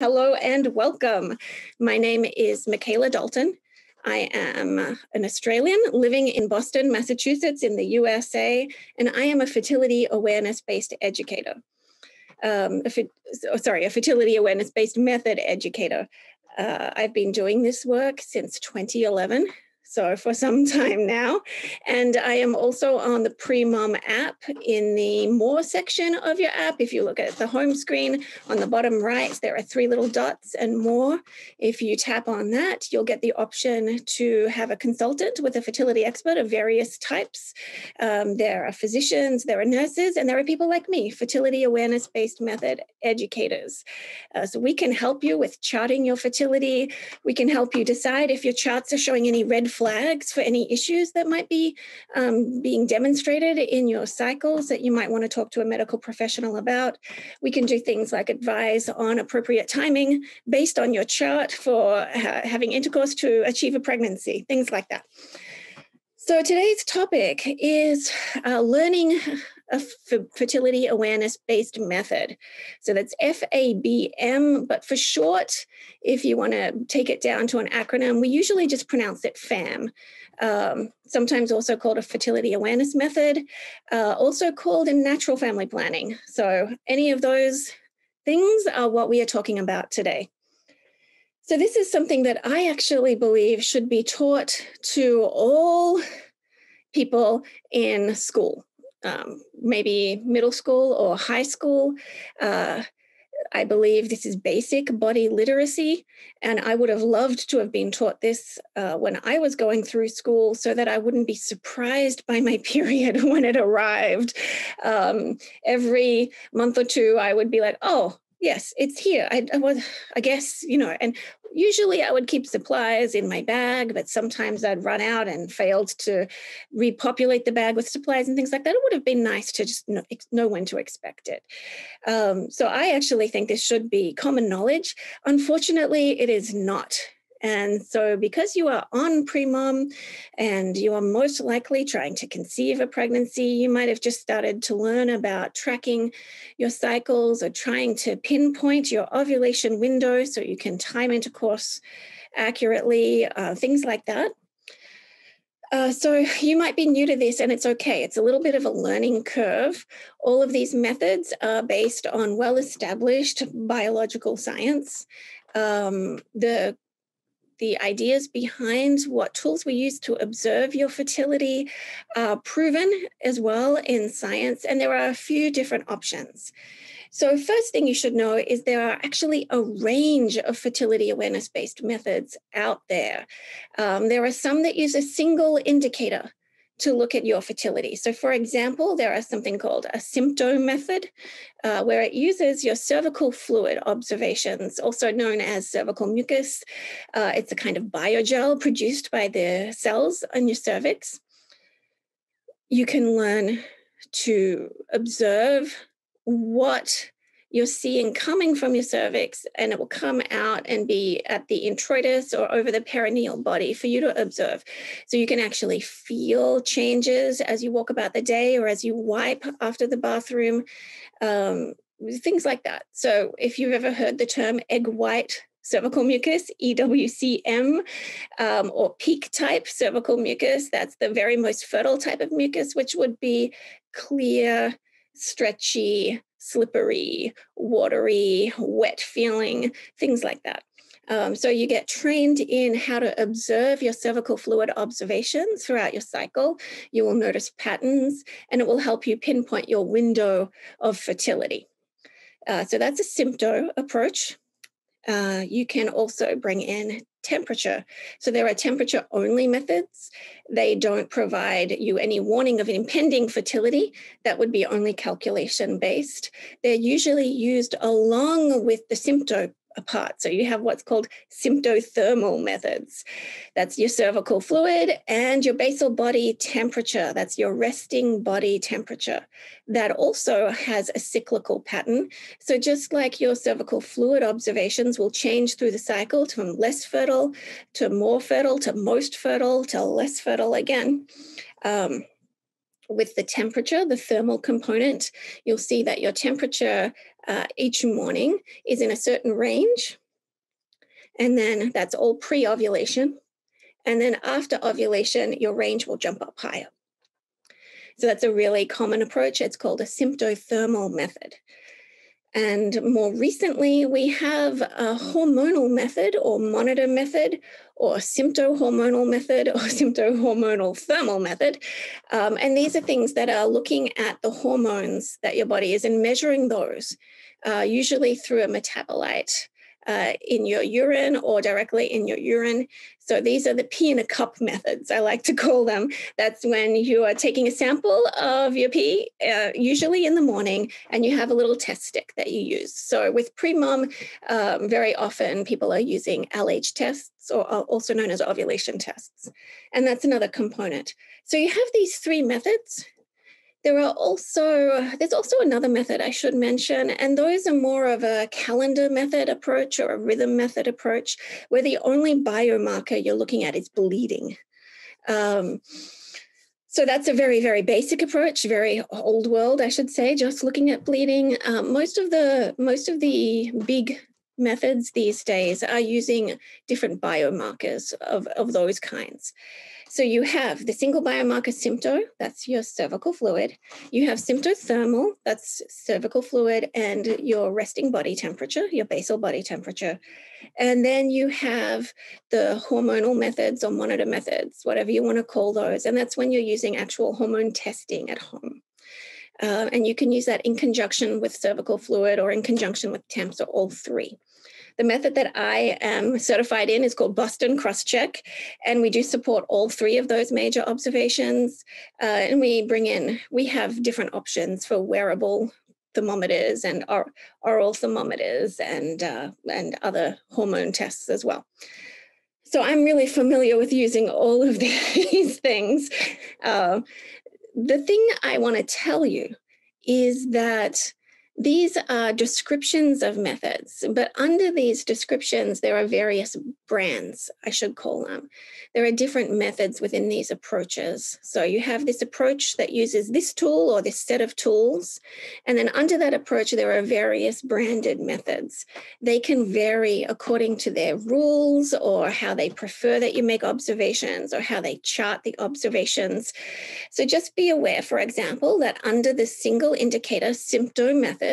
Hello and welcome. My name is Mikayla Dalton. I am an Australian living in Boston, Massachusetts in the USA, and I am a fertility awareness based educator. A fertility awareness based method educator. I've been doing this work since 2011. So for some time now. And I am also on the Premom App in the More section of your app. If you look at the home screen on the bottom right, there are 3 little dots and More. If you tap on that, you'll get the option to have a consultant with a fertility expert of various types. There are physicians, there are nurses, and there are people like me, fertility awareness based method educators. So we can help you with charting your fertility. We can help you decide if your charts are showing any red flags for any issues that might be being demonstrated in your cycles that you might want to talk to a medical professional about. We can do things like advise on appropriate timing based on your chart for having intercourse to achieve a pregnancy, things like that. So today's topic is learning a fertility awareness based method. So that's FABM, but for short, if you want to take it down to an acronym, we usually just pronounce it FAM. Sometimes also called a fertility awareness method, also called a natural family planning. So any of those things are what we are talking about today. So this is something that I actually believe should be taught to all people in school, maybe middle school or high school. I believe this is basic body literacy, and I would have loved to have been taught this when I was going through school so that I wouldn't be surprised by my period when it arrived. Every month or two, I would be like, oh, yes, it's here. I guess, and usually I would keep supplies in my bag, but sometimes I'd run out and failed to repopulate the bag with supplies and things like that. It would have been nice to just know when to expect it. So I actually think this should be common knowledge. Unfortunately, it is not. And so because you are on Premom and you are most likely trying to conceive a pregnancy, you might have just started to learn about tracking your cycles or trying to pinpoint your ovulation window so you can time intercourse accurately, things like that. So you might be new to this, and it's okay. It's a little bit of a learning curve. All of these methods are based on well-established biological science. The ideas behind what tools we use to observe your fertility are proven as well in science, and there are a few different options. So first thing you should know is there are actually a range of fertility awareness-based methods out there. There are some that use a single indicator to look at your fertility. So for example, there is something called a Symptothermal Method, where it uses your cervical fluid observations, also known as cervical mucus. It's a kind of biogel produced by the cells on your cervix. You can learn to observe what you're seeing coming from your cervix, and it will come out and be at the introitus or over the perineal body for you to observe. So you can actually feel changes as you walk about the day or as you wipe after the bathroom, things like that. So if you've ever heard the term egg white cervical mucus, EWCM, or peak type cervical mucus, that's the very most fertile type of mucus, which would be clear, stretchy, slippery, watery, wet feeling, things like that. So you get trained in how to observe your cervical fluid observations throughout your cycle. You will notice patterns, and it will help you pinpoint your window of fertility. So that's a sympto approach. You can also bring in temperature. So there are temperature-only methods. They don't provide you any warning of impending fertility. That would be only calculation-based. They're usually used along with the sympto apart. So you have what's called symptothermal methods. That's your cervical fluid and your basal body temperature. That's your resting body temperature. That also has a cyclical pattern. So just like your cervical fluid observations will change through the cycle from less fertile to more fertile to most fertile to less fertile again. with the temperature, the thermal component, you'll see that your temperature each morning is in a certain range. And then that's all pre-ovulation. And then after ovulation, your range will jump up higher. So that's a really common approach. It's called a symptothermal method. And more recently, we have a hormonal method or monitor method or symptohormonal method or symptohormonal thermal method. And these are things that are looking at the hormones that your body is and measuring those, usually through a metabolite in your urine or directly in your urine. So these are the pee in a cup methods, I like to call them. That's when you are taking a sample of your pee, usually in the morning, and you have a little test stick that you use. So with Premom, very often people are using LH tests, or also known as ovulation tests. And that's another component. So you have these three methods. There's also another method I should mention, and those are more of a calendar method approach or a rhythm method approach, where the only biomarker you're looking at is bleeding. So that's a very, very basic approach, very old world, I should say, just looking at bleeding. Most of the big methods these days are using different biomarkers of those kinds. So you have the single biomarker sympto, that's your cervical fluid. You have symptothermal, that's cervical fluid and your resting body temperature, your basal body temperature. And then you have the hormonal methods or monitor methods, whatever you want to call those. And that's when you're using actual hormone testing at home. And you can use that in conjunction with cervical fluid or in conjunction with temps or all three. The method that I am certified in is called Boston Crosscheck, and we do support all three of those major observations. And we have different options for wearable thermometers and oral thermometers and other hormone tests as well. So I'm really familiar with using all of these things. The thing I want to tell you is that these are descriptions of methods, but under these descriptions, there are various brands, I should call them. There are different methods within these approaches. So you have this approach that uses this tool or this set of tools. And then under that approach, there are various branded methods. They can vary according to their rules or how they prefer that you make observations or how they chart the observations. So just be aware, for example, that under the single indicator sympto methods,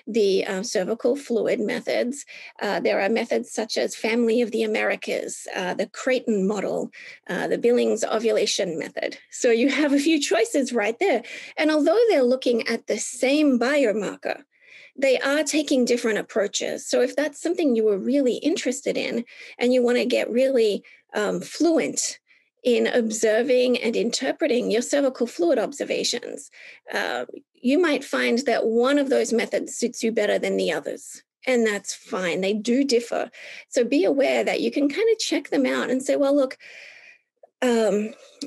the cervical fluid methods, there are methods such as Family of the Americas, the Creighton model, the Billings ovulation method. So you have a few choices right there. And although they're looking at the same biomarker, they are taking different approaches. So if that's something you were really interested in and you want to get really fluent in observing and interpreting your cervical fluid observations, you might find that one of those methods suits you better than the others. And that's fine. They do differ. So be aware that you can kind of check them out and say, well, look,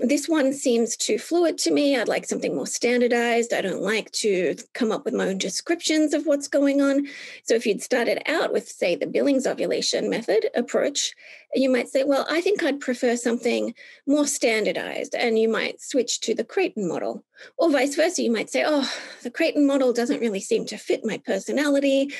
this one seems too fluid to me. I'd like something more standardized. I don't like to come up with my own descriptions of what's going on. So if you'd started out with, say, the Billings ovulation method approach, you might say, well, I think I'd prefer something more standardized. And you might switch to the Creighton model. Or vice versa, you might say, oh, the Creighton model doesn't really seem to fit my personality.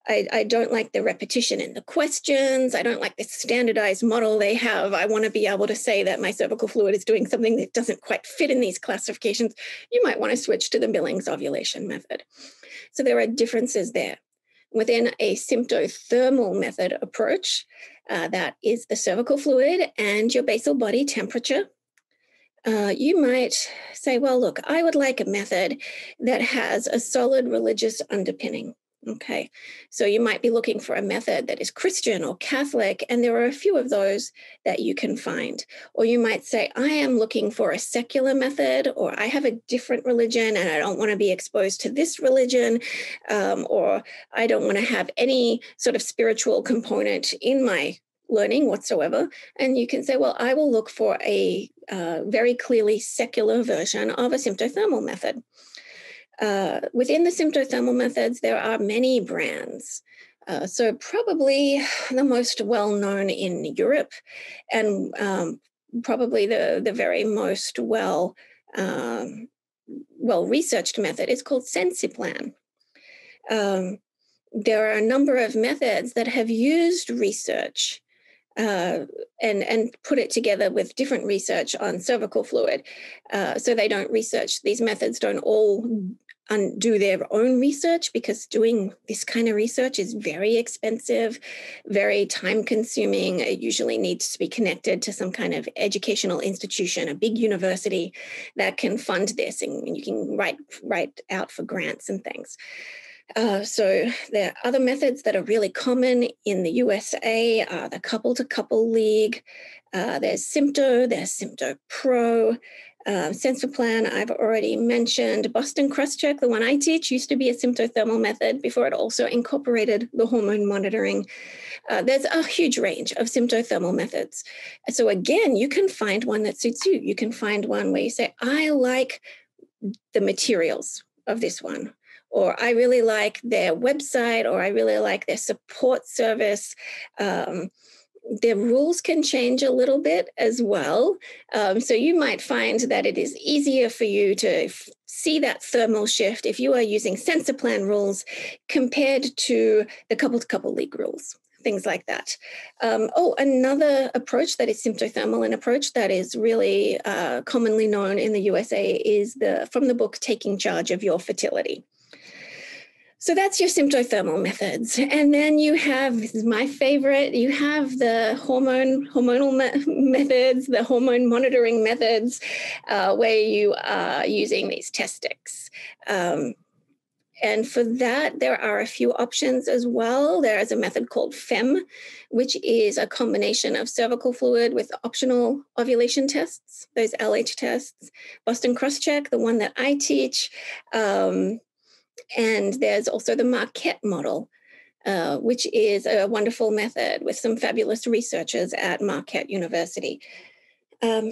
I don't like the repetition in the questions. I don't like the standardized model they have. I want to be able to say that my cervical fluid is doing something that doesn't quite fit in these classifications. You might want to switch to the Billings ovulation method. So there are differences there. Within a symptothermal method approach, that is the cervical fluid and your basal body temperature. You might say, well, look, I would like a method that has a solid religious underpinning. Okay, so you might be looking for a method that is Christian or Catholic, and there are a few of those that you can find. Or you might say, I am looking for a secular method, or I have a different religion and I don't want to be exposed to this religion, or I don't want to have any sort of spiritual component in my learning whatsoever. And you can say, well, I will look for a very clearly secular version of a symptothermal method. Within the symptothermal methods, there are many brands. So probably the most well-known in Europe and probably the very most well well-researched method is called Sensiplan. There are a number of methods that have used research and put it together with different research on cervical fluid. So they don't research, these methods don't all do their own research, because doing this kind of research is very expensive, very time consuming. It usually needs to be connected to some kind of educational institution, a big university that can fund this, and you can write out for grants and things. So there are other methods that are really common in the USA, the couple-to-couple league. There's Sympto, there's Sympto Pro, Sensiplan I've already mentioned. Boston Crosscheck, the one I teach, used to be a symptothermal method before it also incorporated the hormone monitoring. There's a huge range of symptothermal methods. So again, you can find one that suits you. You can find one where you say, I like the materials of this one, or I really like their website, or I really like their support service. Their rules can change a little bit as well. So you might find that it is easier for you to see that thermal shift if you are using Sensiplan rules compared to the couple-to-couple league rules, things like that. Another approach that is symptothermal, an approach that is really commonly known in the USA, is from the book Taking Charge of Your Fertility. So that's your symptothermal methods. And then you have, this is my favorite, you have the hormonal methods, the hormone monitoring methods, where you are using these test sticks. And for that, there are a few options as well. There is a method called FEM, which is a combination of cervical fluid with optional ovulation tests, those LH tests. Boston Crosscheck, the one that I teach. And there's also the Marquette model, which is a wonderful method with some fabulous researchers at Marquette University.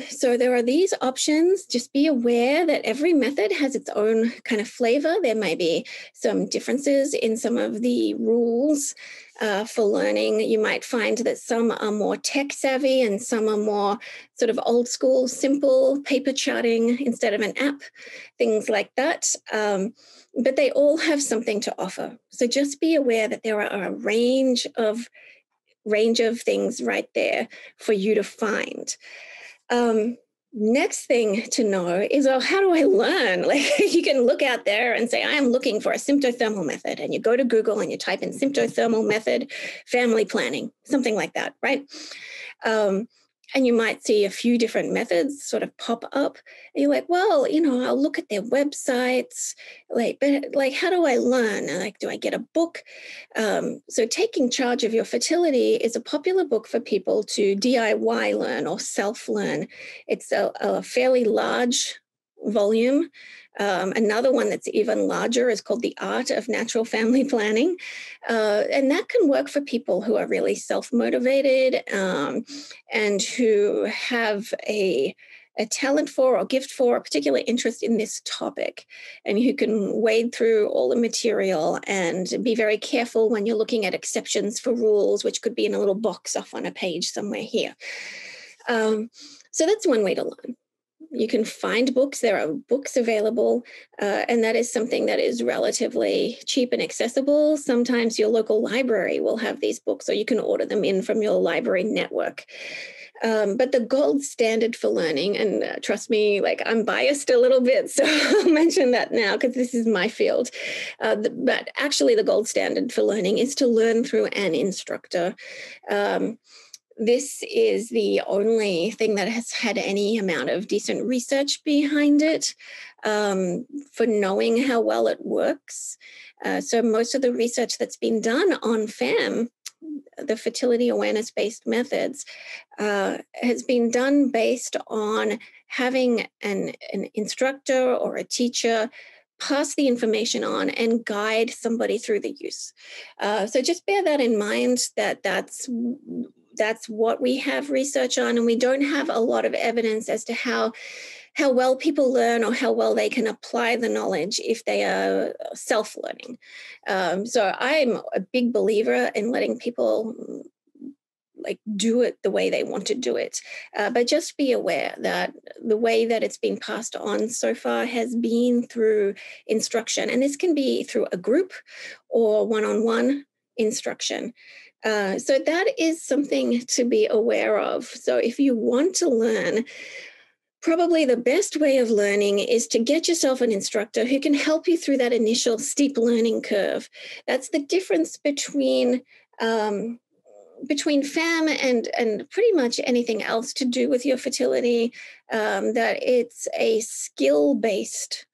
So there are these options. Just be aware that every method has its own kind of flavor. There may be some differences in some of the rules for learning. You might find that some are more tech savvy and some are more sort of old school, simple paper charting instead of an app, things like that. But they all have something to offer. So just be aware that there are a range of things right there for you to find. Next thing to know is, how do I learn? Like, you can look out there and say, I am looking for a symptothermal method. And you go to Google and you type in symptothermal method, family planning, something like that, right? And you might see a few different methods sort of pop up. And you're like, well, I'll look at their websites. But how do I learn? Like, do I get a book? So Taking Charge of Your Fertility is a popular book for people to DIY learn or self-learn. It's a fairly large volume. Another one that's even larger is called The Art of Natural Family Planning. And that can work for people who are really self-motivated and who have a talent for or gift for a particular interest in this topic, and who can wade through all the material and be very careful when you're looking at exceptions for rules, which could be in a little box off on a page somewhere here. So that's one way to learn. You can find books. There are books available, and that is something that is relatively cheap and accessible. Sometimes your local library will have these books, or you can order them in from your library network. But the gold standard for learning, and trust me, I'm biased a little bit, so I'll mention that now because this is my field. But actually the gold standard for learning is to learn through an instructor. This is the only thing that has had any amount of decent research behind it for knowing how well it works. So most of the research that's been done on FAM, the Fertility Awareness Based Methods, has been done based on having an instructor or a teacher pass the information on and guide somebody through the use. So just bear that in mind, that's what we have research on, and we don't have a lot of evidence as to how well people learn or how well they can apply the knowledge if they are self-learning. So I'm a big believer in letting people like do it the way they want to do it. But just be aware that the way that it's been passed on so far has been through instruction. And this can be through a group or one-on-one instruction. So that is something to be aware of. So if you want to learn, probably the best way of learning is to get yourself an instructor who can help you through that initial steep learning curve. That's the difference between FAM and pretty much anything else to do with your fertility, that it's a skill-based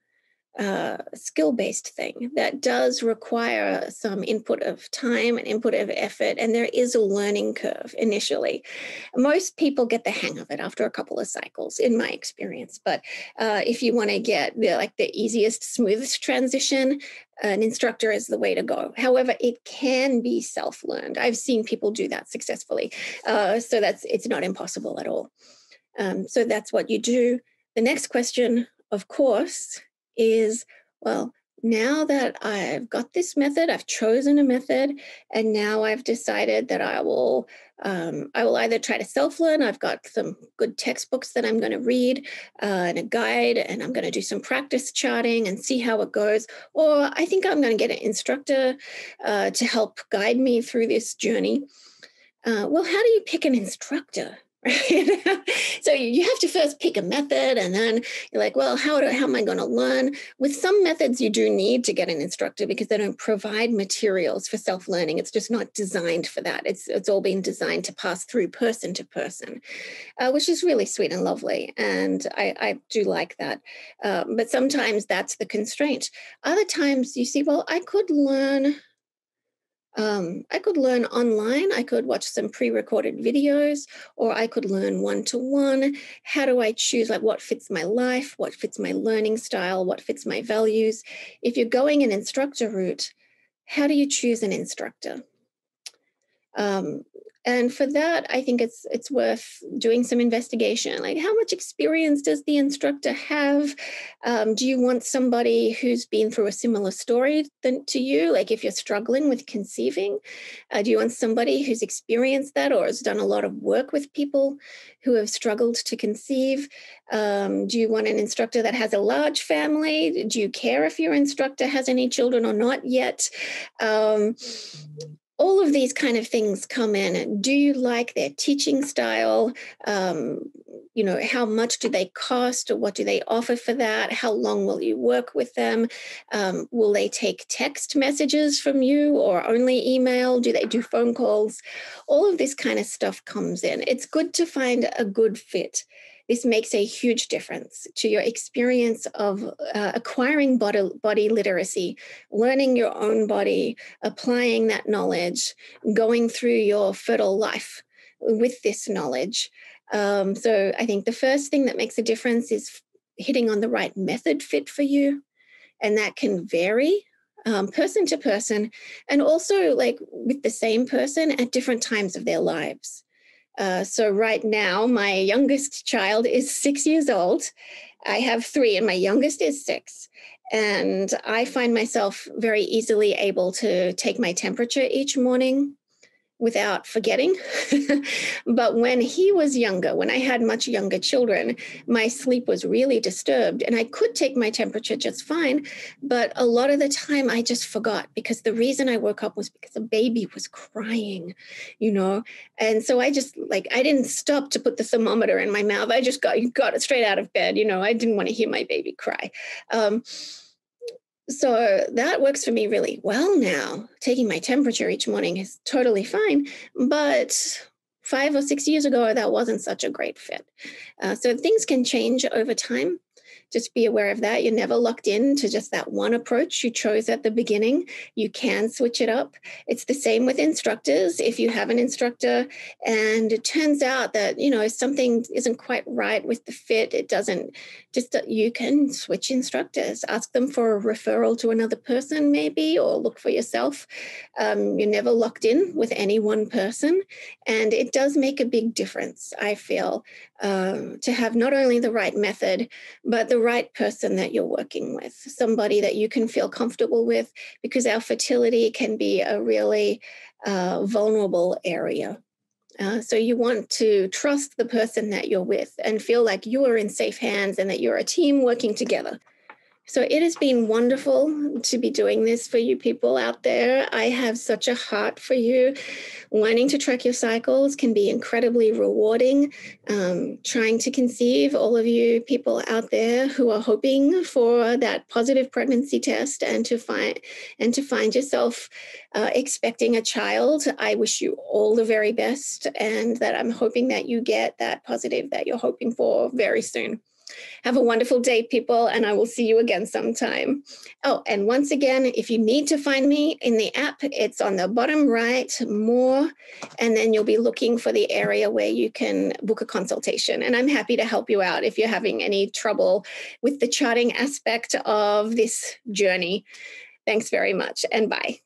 thing that does require some input of time and input of effort, and there is a learning curve initially. Most people get the hang of it after a couple of cycles, in my experience. But if you want to get the easiest, smoothest transition, an instructor is the way to go. However, it can be self-learned. I've seen people do that successfully. So it's not impossible at all. So that's what you do. The next question, of course, is, well, now that I've got this method, I've chosen a method, and now I've decided that I will either try to self-learn. I've got some good textbooks that I'm going to read and a guide, and I'm going to do some practice charting and see how it goes. Or I think I'm going to get an instructor to help guide me through this journey. Well, how do you pick an instructor? Right? So you have to first pick a method, and then you're like, well, how am I going to learn? With some methods, you do need to get an instructor because they don't provide materials for self-learning. It's just not designed for that. It's all been designed to pass through person to person, which is really sweet and lovely. And I do like that. But sometimes that's the constraint. Other times you see, well, I could learn online. I could watch some pre-recorded videos, or I could learn one-to-one. How do I choose what fits my life, what fits my learning style, what fits my values? If you're going an instructor route, how do you choose an instructor? And for that, I think it's worth doing some investigation. Like, how much experience does the instructor have? Do you want somebody who's been through a similar story to you? Like, if you're struggling with conceiving, do you want somebody who's experienced that or has done a lot of work with people who have struggled to conceive? Do you want an instructor that has a large family? Do you care if your instructor has any children or not yet? All of these kind of things come in. Do you like their teaching style? How much do they cost, or what do they offer for that? How long will you work with them? Will they take text messages from you or only email? Do they do phone calls? All of this kind of stuff comes in. It's good to find a good fit. This makes a huge difference to your experience of acquiring body literacy, learning your own body, applying that knowledge, going through your fertile life with this knowledge. So I think the first thing that makes a difference is hitting on the right method fit for you. And that can vary person to person, and also with the same person at different times of their lives. So right now, my youngest child is 6 years old. I have 3, and my youngest is 6. And I find myself very easily able to take my temperature each morning without forgetting. But when he was younger, when I had much younger children, my sleep was really disturbed, and I could take my temperature just fine. But a lot of the time I just forgot, because the reason I woke up was because a baby was crying, And so I just I didn't stop to put the thermometer in my mouth. I just got it straight out of bed. I didn't want to hear my baby cry. So that works for me really well now. Taking my temperature each morning is totally fine. But 5 or 6 years ago, that wasn't such a great fit. So things can change over time. Just be aware of that. You're never locked in to just that one approach you chose at the beginning. You can switch it up. It's the same with instructors. If you have an instructor and it turns out that, something isn't quite right with the fit, you can switch instructors. Ask them for a referral to another person maybe, or look for yourself. You're never locked in with any one person. And it does make a big difference, I feel, to have not only the right method, but the right person that you're working with, somebody that you can feel comfortable with, because our fertility can be a really vulnerable area. So you want to trust the person that you're with and feel like you are in safe hands and that you're a team working together. So it has been wonderful to be doing this for you people out there. I have such a heart for you. Learning to track your cycles can be incredibly rewarding. Trying to conceive, all of you people out there who are hoping for that positive pregnancy test and to find yourself expecting a child, I wish you all the very best, and that I'm hoping that you get that positive that you're hoping for very soon. Have a wonderful day, people, and I will see you again sometime. Oh, and once again, if you need to find me in the app, it's on the bottom right, more, and then you'll be looking for the area where you can book a consultation. And I'm happy to help you out if you're having any trouble with the charting aspect of this journey. Thanks very much, and bye.